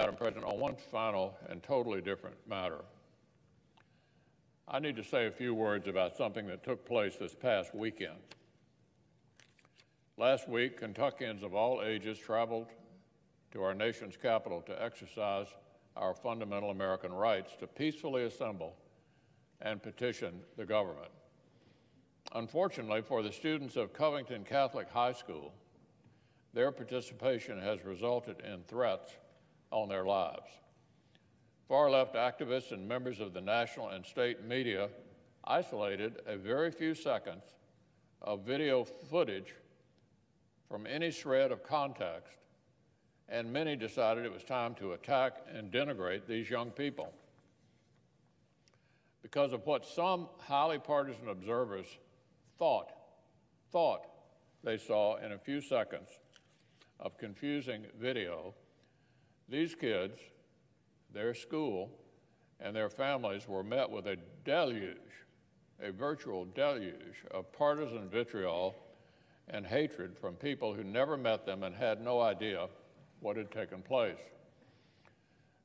Madam President, on one final and totally different matter. I need to say a few words about something that took place this past weekend. Last week, Kentuckians of all ages traveled to our nation's capital to exercise our fundamental American rights to peacefully assemble and petition the government. Unfortunately, for the students of Covington Catholic High School, their participation has resulted in threats on their lives. Far-left activists and members of the national and state media isolated a very few seconds of video footage from any shred of context, and many decided it was time to attack and denigrate these young people. Because of what some highly partisan observers thought they saw in a few seconds of confusing video, these kids, their school, and their families were met with a deluge, a virtual deluge of partisan vitriol and hatred from people who never met them and had no idea what had taken place.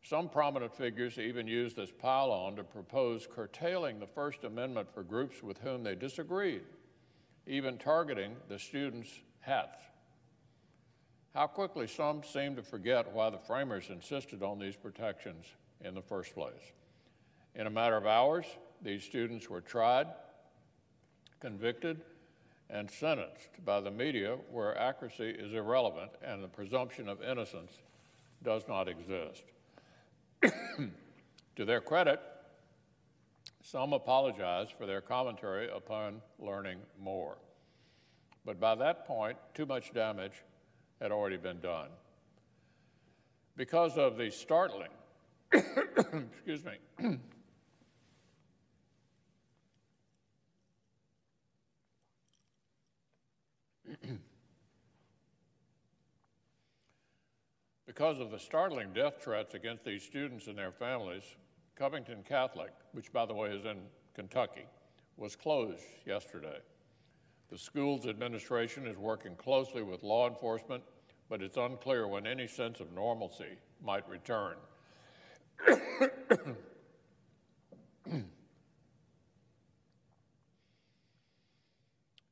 Some prominent figures even used this pile-on to propose curtailing the First Amendment for groups with whom they disagreed, even targeting the students' hats. How quickly some seem to forget why the framers insisted on these protections in the first place. In a matter of hours, these students were tried, convicted, and sentenced by the media, where accuracy is irrelevant and the presumption of innocence does not exist. To their credit, some apologized for their commentary upon learning more. But by that point, too much damage had already been done. Because of the startling, excuse me, because of the startling death threats against these students and their families, Covington Catholic, which by the way is in Kentucky, was closed yesterday. The school's administration is working closely with law enforcement, but it's unclear when any sense of normalcy might return.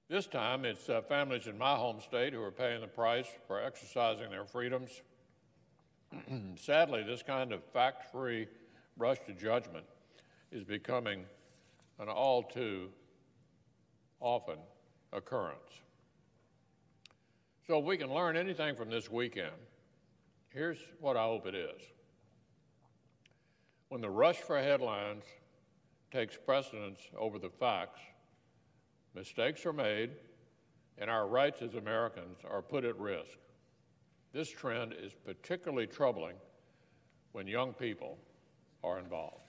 This time, it's families in my home state who are paying the price for exercising their freedoms. Sadly, this kind of fact-free rush to judgment is becoming an all too often occurrence. So if we can learn anything from this weekend, here's what I hope it is. When the rush for headlines takes precedence over the facts, mistakes are made, and our rights as Americans are put at risk. This trend is particularly troubling when young people are involved.